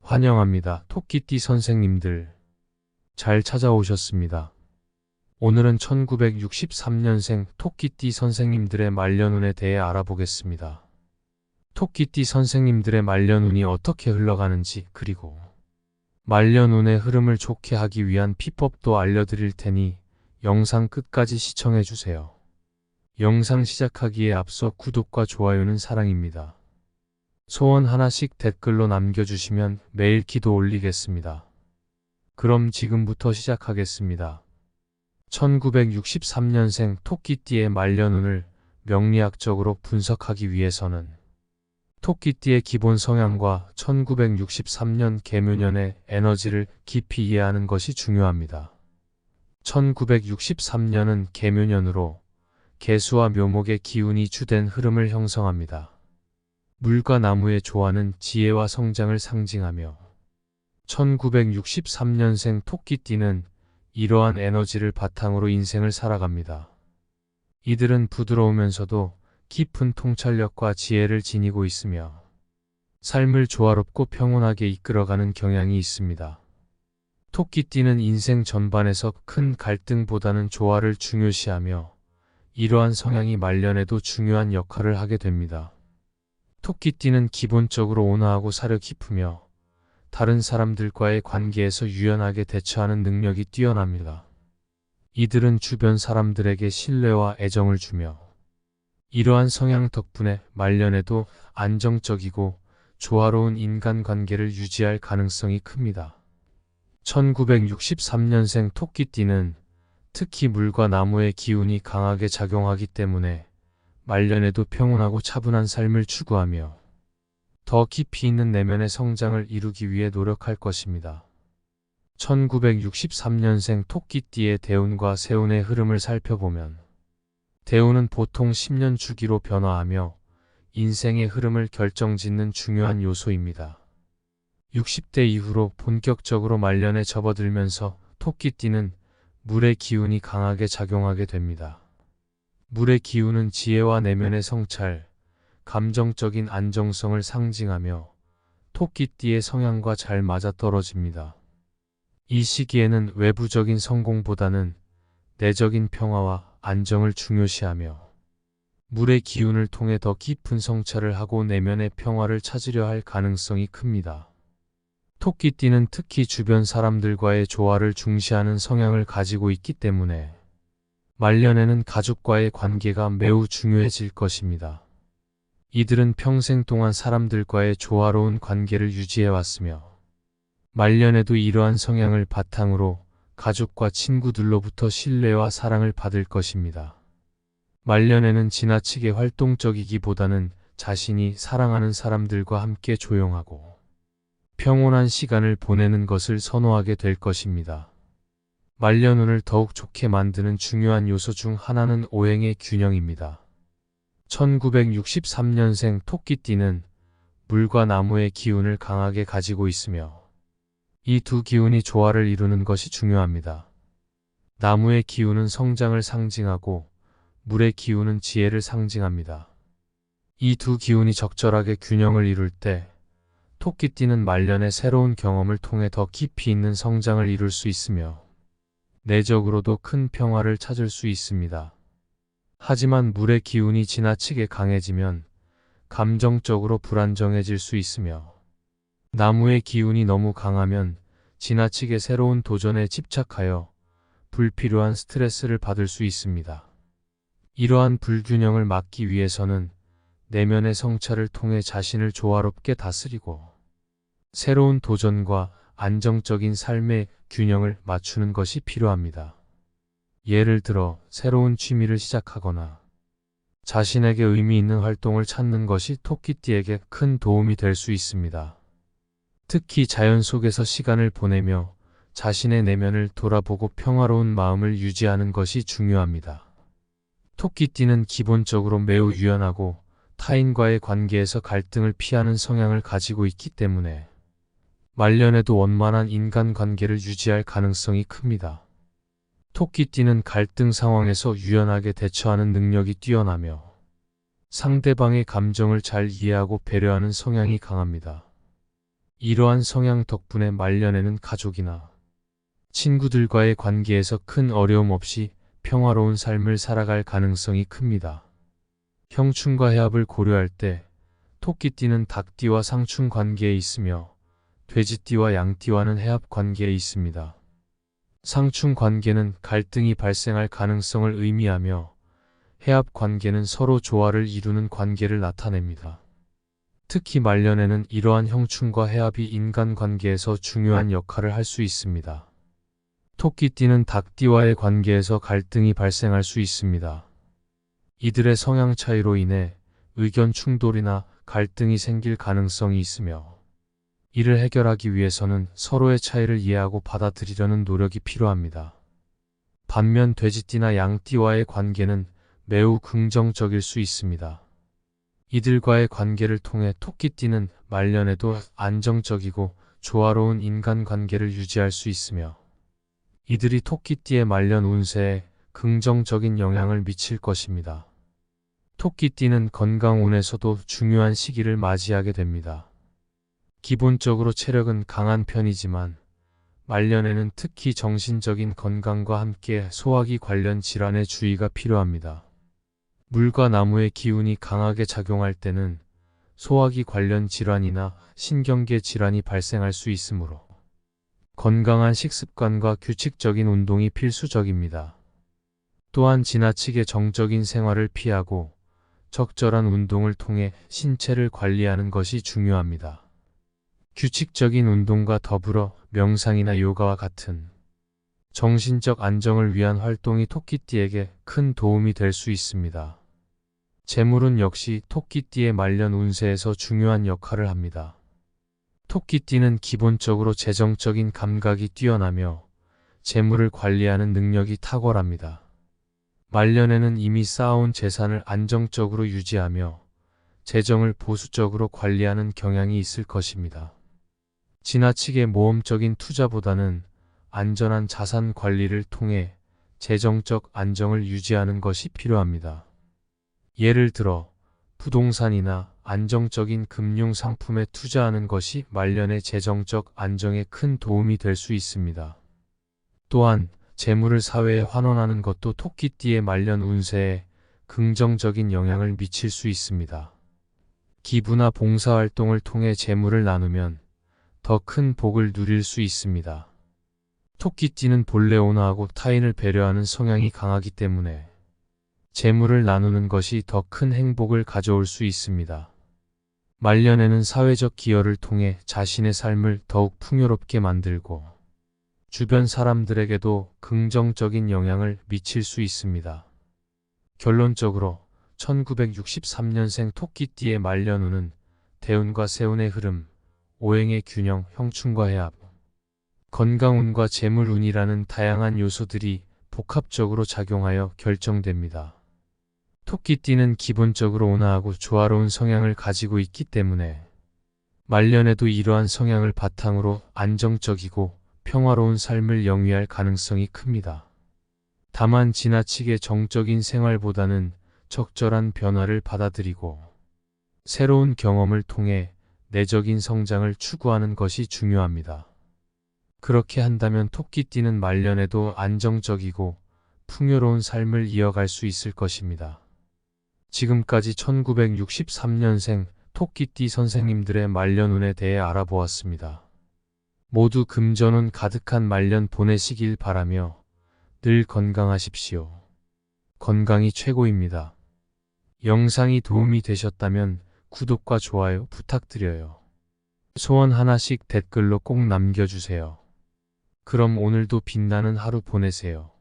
환영합니다. 토끼띠 선생님들. 잘 찾아오셨습니다. 오늘은 1963년생 토끼띠 선생님들의 말년운에 대해 알아보겠습니다. 토끼띠 선생님들의 말년운이 어떻게 흘러가는지, 그리고 말년운의 흐름을 좋게 하기 위한 비법도 알려드릴 테니 영상 끝까지 시청해주세요. 영상 시작하기에 앞서 구독과 좋아요는 사랑입니다. 소원 하나씩 댓글로 남겨주시면 매일 기도 올리겠습니다. 그럼 지금부터 시작하겠습니다. 1963년생 토끼띠의 말년운을 명리학적으로 분석하기 위해서는 토끼띠의 기본 성향과 1963년 개묘년의 에너지를 깊이 이해하는 것이 중요합니다. 1963년은 개묘년으로 개수와 묘목의 기운이 주된 흐름을 형성합니다. 물과 나무의 조화는 지혜와 성장을 상징하며 1963년생 토끼띠는 이러한 에너지를 바탕으로 인생을 살아갑니다. 이들은 부드러우면서도 깊은 통찰력과 지혜를 지니고 있으며 삶을 조화롭고 평온하게 이끌어가는 경향이 있습니다. 토끼띠는 인생 전반에서 큰 갈등보다는 조화를 중요시하며 이러한 성향이 말년에도 중요한 역할을 하게 됩니다. 토끼띠는 기본적으로 온화하고 사려 깊으며 다른 사람들과의 관계에서 유연하게 대처하는 능력이 뛰어납니다. 이들은 주변 사람들에게 신뢰와 애정을 주며 이러한 성향 덕분에 말년에도 안정적이고 조화로운 인간관계를 유지할 가능성이 큽니다. 1963년생 토끼띠는 특히 물과 나무의 기운이 강하게 작용하기 때문에 말년에도 평온하고 차분한 삶을 추구하며 더 깊이 있는 내면의 성장을 이루기 위해 노력할 것입니다. 1963년생 토끼띠의 대운과 세운의 흐름을 살펴보면 대운은 보통 10년 주기로 변화하며 인생의 흐름을 결정짓는 중요한 요소입니다. 60대 이후로 본격적으로 말년에 접어들면서 토끼띠는 물의 기운이 강하게 작용하게 됩니다. 물의 기운은 지혜와 내면의 성찰, 감정적인 안정성을 상징하며 토끼띠의 성향과 잘 맞아떨어집니다. 이 시기에는 외부적인 성공보다는 내적인 평화와 안정을 중요시하며 물의 기운을 통해 더 깊은 성찰을 하고 내면의 평화를 찾으려 할 가능성이 큽니다. 토끼띠는 특히 주변 사람들과의 조화를 중시하는 성향을 가지고 있기 때문에 말년에는 가족과의 관계가 매우 중요해질 것입니다. 이들은 평생 동안 사람들과의 조화로운 관계를 유지해왔으며 말년에도 이러한 성향을 바탕으로 가족과 친구들로부터 신뢰와 사랑을 받을 것입니다. 말년에는 지나치게 활동적이기보다는 자신이 사랑하는 사람들과 함께 조용하고 평온한 시간을 보내는 것을 선호하게 될 것입니다. 말년운을 더욱 좋게 만드는 중요한 요소 중 하나는 오행의 균형입니다. 1963년생 토끼띠는 물과 나무의 기운을 강하게 가지고 있으며 이 두 기운이 조화를 이루는 것이 중요합니다. 나무의 기운은 성장을 상징하고 물의 기운은 지혜를 상징합니다. 이 두 기운이 적절하게 균형을 이룰 때 토끼띠는 말년에 새로운 경험을 통해 더 깊이 있는 성장을 이룰 수 있으며 내적으로도 큰 평화를 찾을 수 있습니다. 하지만 물의 기운이 지나치게 강해지면 감정적으로 불안정해질 수 있으며 나무의 기운이 너무 강하면 지나치게 새로운 도전에 집착하여 불필요한 스트레스를 받을 수 있습니다. 이러한 불균형을 막기 위해서는 내면의 성찰을 통해 자신을 조화롭게 다스리고 새로운 도전과 안정적인 삶의 균형을 맞추는 것이 필요합니다. 예를 들어 새로운 취미를 시작하거나 자신에게 의미 있는 활동을 찾는 것이 토끼띠에게 큰 도움이 될 수 있습니다. 특히 자연 속에서 시간을 보내며 자신의 내면을 돌아보고 평화로운 마음을 유지하는 것이 중요합니다. 토끼띠는 기본적으로 매우 유연하고 타인과의 관계에서 갈등을 피하는 성향을 가지고 있기 때문에 말년에도 원만한 인간관계를 유지할 가능성이 큽니다. 토끼띠는 갈등 상황에서 유연하게 대처하는 능력이 뛰어나며 상대방의 감정을 잘 이해하고 배려하는 성향이 강합니다. 이러한 성향 덕분에 말년에는 가족이나 친구들과의 관계에서 큰 어려움 없이 평화로운 삶을 살아갈 가능성이 큽니다. 형충과 해합을 고려할 때 토끼띠는 닭띠와 상충 관계에 있으며 돼지띠와 양띠와는 해합 관계에 있습니다. 상충 관계는 갈등이 발생할 가능성을 의미하며 해합 관계는 서로 조화를 이루는 관계를 나타냅니다. 특히 말년에는 이러한 형충과 해합이 인간관계에서 중요한 역할을 할 수 있습니다. 토끼띠는 닭띠와의 관계에서 갈등이 발생할 수 있습니다. 이들의 성향 차이로 인해 의견 충돌이나 갈등이 생길 가능성이 있으며 이를 해결하기 위해서는 서로의 차이를 이해하고 받아들이려는 노력이 필요합니다. 반면 돼지띠나 양띠와의 관계는 매우 긍정적일 수 있습니다. 이들과의 관계를 통해 토끼띠는 말년에도 안정적이고 조화로운 인간관계를 유지할 수 있으며 이들이 토끼띠의 말년 운세에 긍정적인 영향을 미칠 것입니다. 토끼띠는 건강운에서도 중요한 시기를 맞이하게 됩니다. 기본적으로 체력은 강한 편이지만 말년에는 특히 정신적인 건강과 함께 소화기 관련 질환에 주의가 필요합니다. 물과 나무의 기운이 강하게 작용할 때는 소화기 관련 질환이나 신경계 질환이 발생할 수 있으므로 건강한 식습관과 규칙적인 운동이 필수적입니다. 또한 지나치게 정적인 생활을 피하고 적절한 운동을 통해 신체를 관리하는 것이 중요합니다. 규칙적인 운동과 더불어 명상이나 요가와 같은 정신적 안정을 위한 활동이 토끼띠에게 큰 도움이 될 수 있습니다. 재물은 역시 토끼띠의 말년 운세에서 중요한 역할을 합니다. 토끼띠는 기본적으로 재정적인 감각이 뛰어나며 재물을 관리하는 능력이 탁월합니다. 말년에는 이미 쌓아온 재산을 안정적으로 유지하며 재정을 보수적으로 관리하는 경향이 있을 것입니다. 지나치게 모험적인 투자보다는 안전한 자산 관리를 통해 재정적 안정을 유지하는 것이 필요합니다. 예를 들어 부동산이나 안정적인 금융 상품에 투자하는 것이 말년의 재정적 안정에 큰 도움이 될 수 있습니다. 또한 재물을 사회에 환원하는 것도 토끼띠의 말년 운세에 긍정적인 영향을 미칠 수 있습니다. 기부나 봉사활동을 통해 재물을 나누면 더 큰 복을 누릴 수 있습니다. 토끼띠는 본래 온화하고 타인을 배려하는 성향이 강하기 때문에 재물을 나누는 것이 더 큰 행복을 가져올 수 있습니다. 말년에는 사회적 기여를 통해 자신의 삶을 더욱 풍요롭게 만들고 주변 사람들에게도 긍정적인 영향을 미칠 수 있습니다. 결론적으로 1963년생 토끼띠의 말년운은 대운과 세운의 흐름, 오행의 균형, 형충과 해합, 건강운과 재물운이라는 다양한 요소들이 복합적으로 작용하여 결정됩니다. 토끼띠는 기본적으로 온화하고 조화로운 성향을 가지고 있기 때문에 말년에도 이러한 성향을 바탕으로 안정적이고 평화로운 삶을 영위할 가능성이 큽니다. 다만 지나치게 정적인 생활보다는 적절한 변화를 받아들이고 새로운 경험을 통해 내적인 성장을 추구하는 것이 중요합니다. 그렇게 한다면 토끼띠는 말년에도 안정적이고 풍요로운 삶을 이어갈 수 있을 것입니다. 지금까지 1963년생 토끼띠 선생님들의 말년운에 대해 알아보았습니다. 모두 금전운 가득한 말년 보내시길 바라며 늘 건강하십시오. 건강이 최고입니다. 영상이 도움이 되셨다면 구독과 좋아요 부탁드려요. 소원 하나씩 댓글로 꼭 남겨주세요. 그럼 오늘도 빛나는 하루 보내세요.